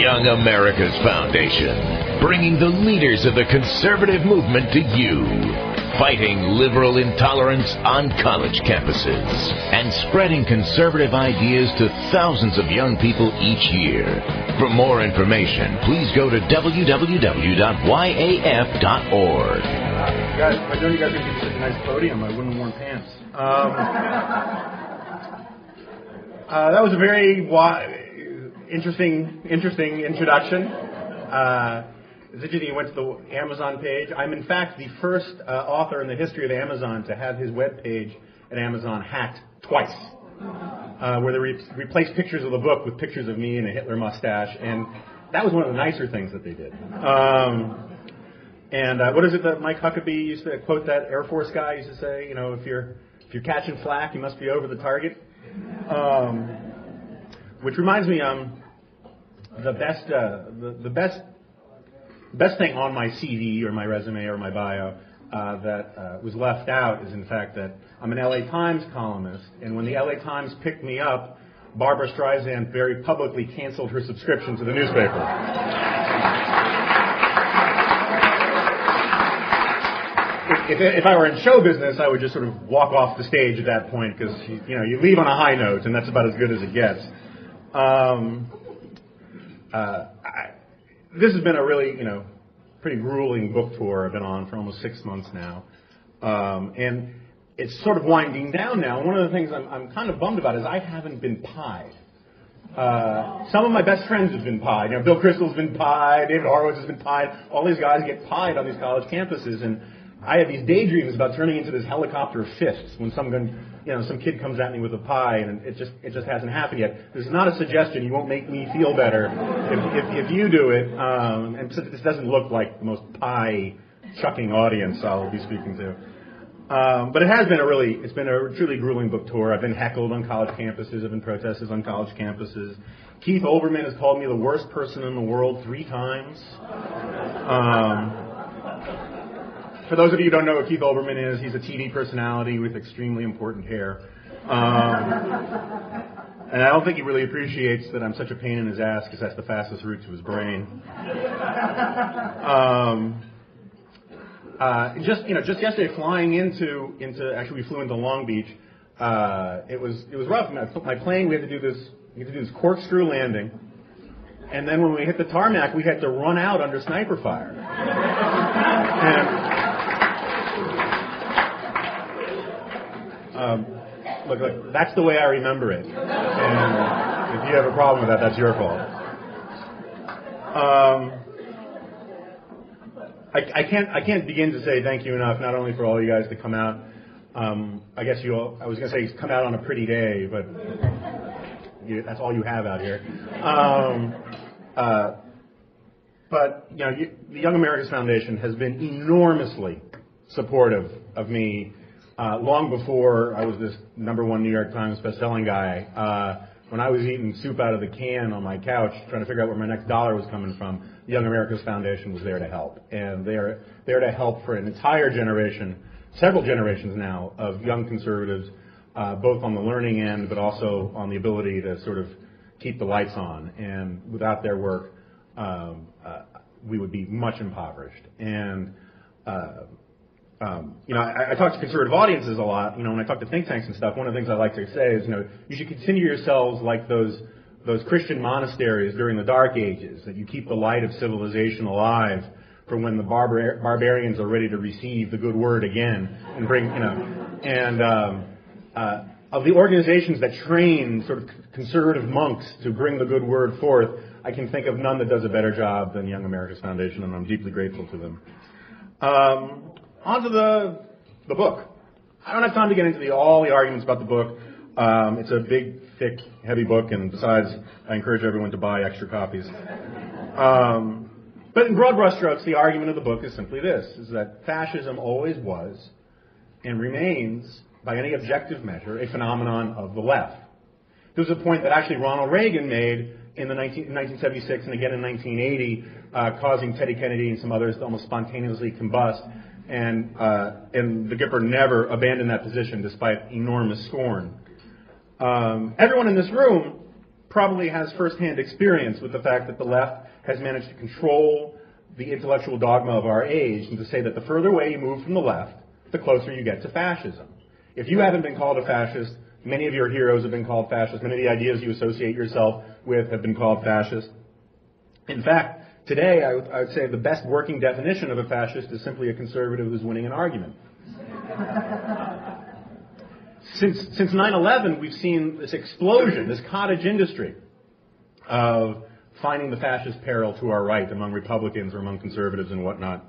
Young America's Foundation, bringing the leaders of the conservative movement to you, fighting liberal intolerance on college campuses, and spreading conservative ideas to thousands of young people each year. For more information, please go to www.yaf.org. Guys, I know you guys are going to give me such a nice podium, I wouldn't have worn pants. That was a very interesting introduction. It's interesting you went to the Amazon page. I'm in fact the first author in the history of Amazon to have his web page at Amazon hacked twice, where they replaced pictures of the book with pictures of me and a Hitler mustache, and that was one of the nicer things that they did. What is it that Mike Huckabee used to quote, that Air Force guy used to say, you know, if you're catching flack, you must be over the target. Which reminds me, the best thing on my CV or my resume or my bio that was left out is, in fact, that I'm an LA Times columnist, and when the LA Times picked me up, Barbara Streisand very publicly canceled her subscription to the newspaper. If I were in show business, I would just sort of walk off the stage at that point, because you leave on a high note, and that's about as good as it gets. This has been a really, pretty grueling book tour I've been on for almost 6 months now, and it's sort of winding down now. One of the things I'm kind of bummed about is I haven't been pied. Some of my best friends have been pied. Bill Kristol's been pied, David Horowitz has been pied. All these guys get pied on these college campuses, and I have these daydreams about turning into this helicopter of fists when some kid comes at me with a pie, and it just hasn't happened yet. This is not a suggestion. You won't make me feel better if you do it. And since this doesn't look like the most pie-chucking audience I'll be speaking to. But it's been a truly grueling book tour. I've been heckled on college campuses. I've been protested on college campuses. Keith Olbermann has called me the worst person in the world 3 times. For those of you who don't know what Keith Olbermann is, he's a TV personality with extremely important hair. And I don't think he really appreciates that I'm such a pain in his ass, because that's the fastest route to his brain. Just yesterday, flying into actually we flew into Long Beach. It was rough. My plane, we had to do this corkscrew landing, and then when we hit the tarmac, we had to run out under sniper fire. Look, that's the way I remember it. And if you have a problem with that, that's your fault. I can't begin to say thank you enough, not only for all you guys to come out. I was going to say come out on a pretty day, but that's all you have out here. But the Young America's Foundation has been enormously supportive of me. Long before I was this #1 New York Times bestselling guy, when I was eating soup out of the can on my couch, trying to figure out where my next dollar was coming from, the Young America's Foundation was there to help. And they're there to help for an entire generation, several generations now, of young conservatives, both on the learning end, but also on the ability to sort of keep the lights on. And without their work, we would be much impoverished. And I talk to conservative audiences a lot. When I talk to think tanks and stuff, one of the things I like to say is, you should consider yourselves like those Christian monasteries during the Dark Ages, that you keep the light of civilization alive for when the barbarians are ready to receive the good word again and bring, of the organizations that train sort of conservative monks to bring the good word forth, I can think of none that does a better job than Young America's Foundation, and I'm deeply grateful to them. On to the book. I don't have time to get into all the arguments about the book. It's a big, thick, heavy book, and besides, I encourage everyone to buy extra copies. But in broad brushstrokes, the argument of the book is simply this, is that fascism always was and remains, by any objective measure, a phenomenon of the left. This was a point that actually Ronald Reagan made in 1976 and again in 1980, causing Teddy Kennedy and some others to almost spontaneously combust. And the Gipper never abandoned that position despite enormous scorn. Everyone in this room probably has firsthand experience with the fact that the left has managed to control the intellectual dogma of our age, and to say that the further away you move from the left, the closer you get to fascism. If you haven't been called a fascist, many of your heroes have been called fascist. Many of the ideas you associate yourself with have been called fascist. In fact, today I would say the best working definition of a fascist is simply a conservative who's winning an argument. Since 9/11, we've seen this explosion, this cottage industry of finding the fascist peril to our right among Republicans or among conservatives and whatnot.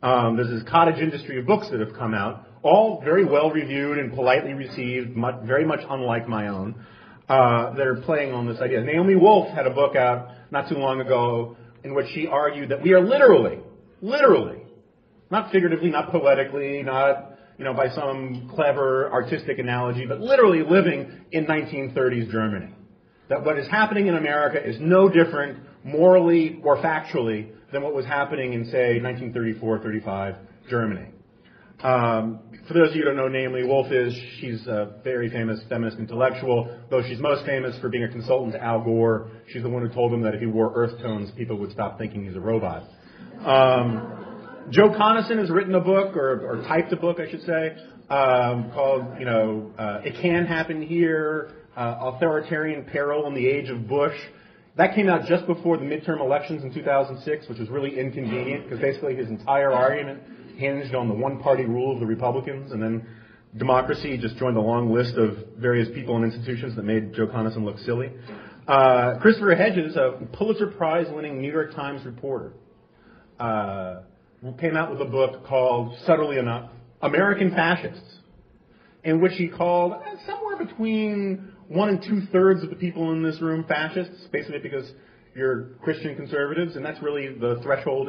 There's this cottage industry of books that have come out, all very well reviewed and politely received, very much unlike my own, that are playing on this idea. Naomi Wolf had a book out not too long ago in which she argued that we are literally, not figuratively, not poetically, not by some clever artistic analogy, but literally living in 1930s Germany. That what is happening in America is no different morally or factually than what was happening in, say, 1934-35 Germany. For those of you who don't know, namely, Wolf she's a very famous feminist intellectual, though she's most famous for being a consultant to Al Gore. She's the one who told him that if he wore earth tones, people would stop thinking he's a robot. Joe Conason has written a book, or typed a book, I should say, called, It Can Happen Here, Authoritarian Peril in the Age of Bush. That came out just before the midterm elections in 2006, which was really inconvenient, because basically his entire argument hinged on the one-party rule of the Republicans, and then democracy just joined a long list of various people and institutions that made Joe Conason look silly. Christopher Hedges, a Pulitzer Prize-winning New York Times reporter, came out with a book called, subtly enough, American Fascists, in which he called somewhere between 1 and 2/3 of the people in this room fascists, basically because you're Christian conservatives, and that's really the threshold,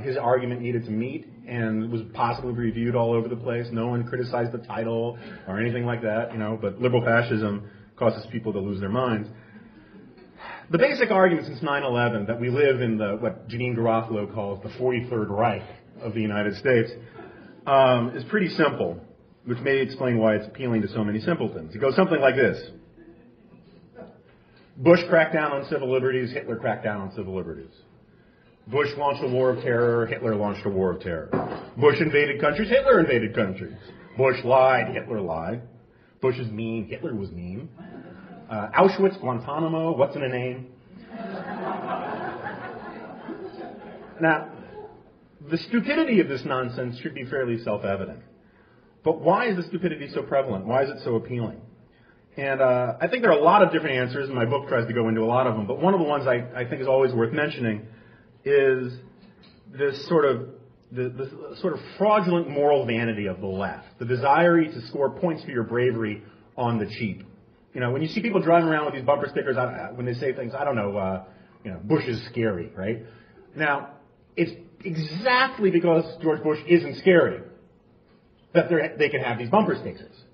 his argument needed to meet, and was possibly reviewed all over the place. No one criticized the title or anything like that, but liberal fascism causes people to lose their minds. The basic argument since 9/11 that we live in what Janine Garofalo calls the 43rd Reich of the United States is pretty simple, which may explain why it's appealing to so many simpletons. It goes something like this. Bush cracked down on civil liberties, Hitler cracked down on civil liberties. Bush launched a war of terror, Hitler launched a war of terror. Bush invaded countries, Hitler invaded countries. Bush lied, Hitler lied. Bush is mean, Hitler was mean. Auschwitz, Guantanamo, what's in a name? Now, the stupidity of this nonsense should be fairly self-evident. But why is the stupidity so prevalent? Why is it so appealing? And I think there are a lot of different answers, and my book tries to go into a lot of them. But one of the ones I think is always worth mentioning is this sort of fraudulent moral vanity of the left, the desire to score points for your bravery on the cheap. When you see people driving around with these bumper stickers, when they say things, Bush is scary, right? Now, it's exactly because George Bush isn't scary that they can have these bumper stickers.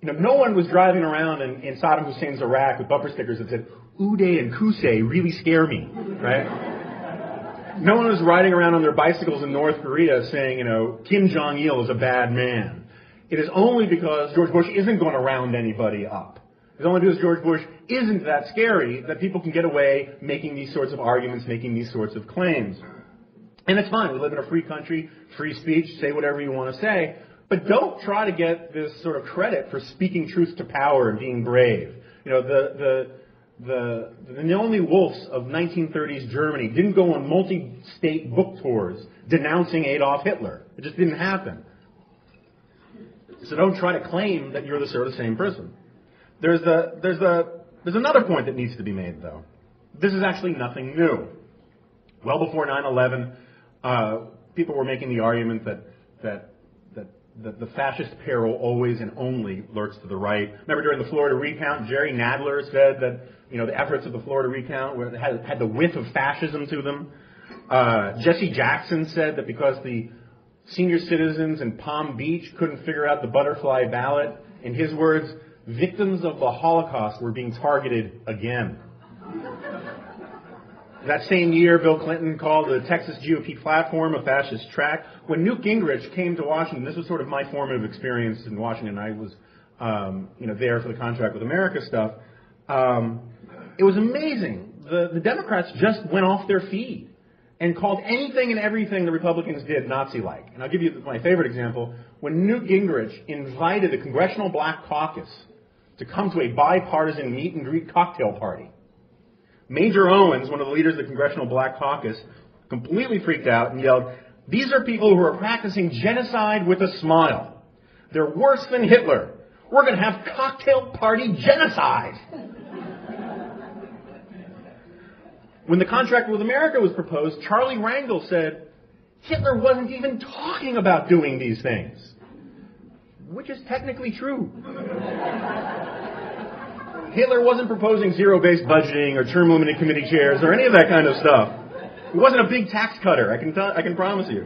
No one was driving around in Saddam Hussein's Iraq with bumper stickers that said, Uday and Kusei really scare me, right? No one was riding around on their bicycles in North Korea saying, Kim Jong-il is a bad man. It is only because George Bush isn't going to round anybody up. It's only because George Bush isn't that scary that people can get away making these sorts of arguments, making these sorts of claims. And it's fine. We live in a free country, free speech, say whatever you want to say. But don't try to get this sort of credit for speaking truth to power and being brave. The Naomi Wolfs of 1930s Germany didn't go on multi-state book tours denouncing Adolf Hitler. It just didn't happen. So don't try to claim that you're the sort of same person. There's another point that needs to be made, though. This is actually nothing new. Well before 9/11, people were making the argument that the fascist peril always and only lurks to the right. Remember during the Florida recount, Jerry Nadler said that the efforts of the Florida recount had the whiff of fascism to them. Jesse Jackson said that because the senior citizens in Palm Beach couldn't figure out the butterfly ballot, in his words, victims of the Holocaust were being targeted again. That same year, Bill Clinton called the Texas GOP platform a fascist track. When Newt Gingrich came to Washington, this was sort of my formative experience in Washington. I was, there for the Contract with America stuff. It was amazing. The Democrats just went off their feed and called anything and everything the Republicans did Nazi-like. And I'll give you my favorite example. When Newt Gingrich invited the Congressional Black Caucus to come to a bipartisan meet-and-greet cocktail party, Major Owens, one of the leaders of the Congressional Black Caucus, completely freaked out and yelled, "These are people who are practicing genocide with a smile. They're worse than Hitler. We're going to have cocktail party genocide." When the contract with America was proposed, Charlie Rangel said, "Hitler wasn't even talking about doing these things," which is technically true. Hitler wasn't proposing zero-based budgeting or term-limited committee chairs or any of that kind of stuff. He wasn't a big tax cutter, I can promise you.